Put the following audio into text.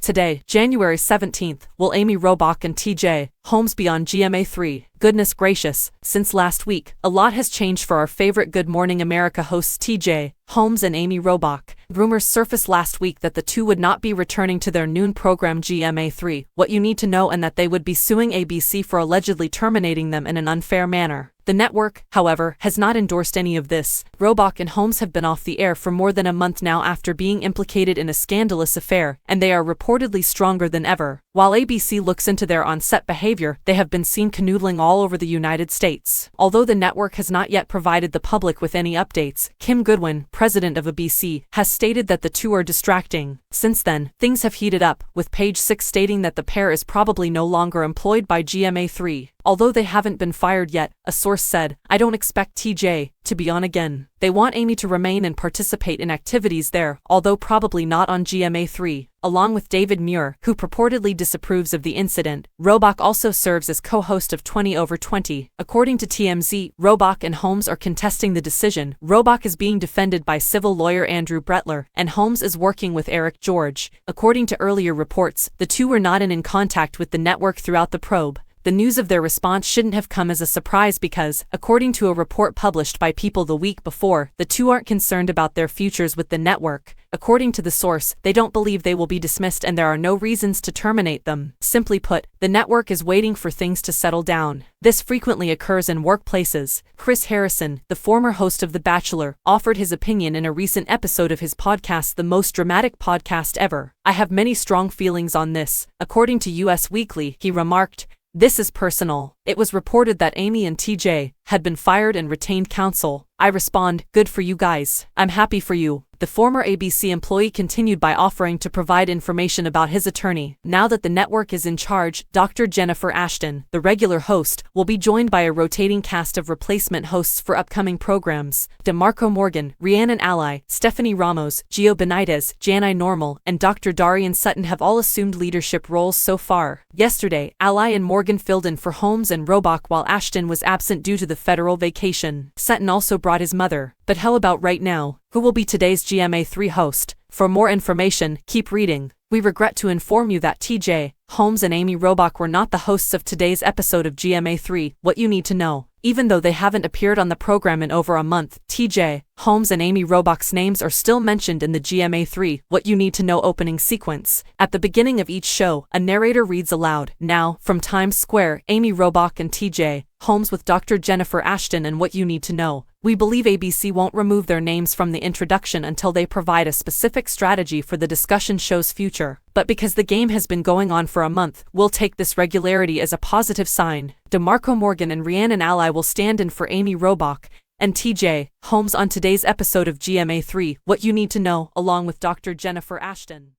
Today, January 17th, will Amy Robach and TJ Holmes be on GMA3? Goodness gracious, since last week, a lot has changed for our favorite Good Morning America hosts TJ Holmes and Amy Robach. Rumors surfaced last week that the two would not be returning to their noon program GMA3, What You Need to Know, and that they would be suing ABC for allegedly terminating them in an unfair manner. The network, however, has not endorsed any of this. Robach and Holmes have been off the air for more than a month now after being implicated in a scandalous affair, and they are reportedly stronger than ever. While ABC looks into their on-set behavior, they have been seen canoodling all over the United States. Although the network has not yet provided the public with any updates, Kim Goodwin, president of ABC, has stated that the two are distracting. Since then, things have heated up, with Page 6 stating that the pair is probably no longer employed by GMA3. Although they haven't been fired yet, a source said, "I don't expect TJ to be on again. They want Amy to remain and participate in activities there, although probably not on GMA3. Along with David Muir, who purportedly disapproves of the incident, Robach also serves as co-host of 20 Over 20. According to TMZ, Robach and Holmes are contesting the decision. Robach is being defended by civil lawyer Andrew Bretler, and Holmes is working with Eric George. According to earlier reports, the two were not in contact with the network throughout the probe. The news of their response shouldn't have come as a surprise because, according to a report published by People the week before, the two aren't concerned about their futures with the network. According to the source, they don't believe they will be dismissed and there are no reasons to terminate them. Simply put, the network is waiting for things to settle down. This frequently occurs in workplaces. Chris Harrison, the former host of The Bachelor, offered his opinion in a recent episode of his podcast, The Most Dramatic Podcast Ever. "I have many strong feelings on this." According to US Weekly, he remarked, "This is personal. It was reported that Amy and TJ had been fired and retained counsel. I respond, good for you guys. I'm happy for you." The former ABC employee continued by offering to provide information about his attorney. Now that the network is in charge, Dr. Jennifer Ashton, the regular host, will be joined by a rotating cast of replacement hosts for upcoming programs. DeMarco Morgan, Rhiannon Ally, Stephanie Ramos, Gio Benitez, Janai Normal, and Dr. Darian Sutton have all assumed leadership roles so far. Yesterday, Ally and Morgan filled in for Holmes and Robach while Ashton was absent due to the federal vacation. Sutton also brought his mother. But how about right now? Who will be today's GMA3 host? For more information, keep reading. We regret to inform you that TJ Holmes and Amy Robach were not the hosts of today's episode of GMA3, What You Need to Know. Even though they haven't appeared on the program in over a month, TJ Holmes and Amy Robach's names are still mentioned in the GMA3, What You Need to Know opening sequence. At the beginning of each show, a narrator reads aloud. Now, from Times Square, Amy Robach and TJ Holmes with Dr. Jennifer Ashton and What You Need to Know. We believe ABC won't remove their names from the introduction until they provide a specific strategy for the discussion show's future. But because the game has been going on for a month, we'll take this regularity as a positive sign. DeMarco Morgan and Rhiannon Ally will stand in for Amy Robach and TJ Holmes on today's episode of GMA3, What You Need to Know, along with Dr. Jennifer Ashton.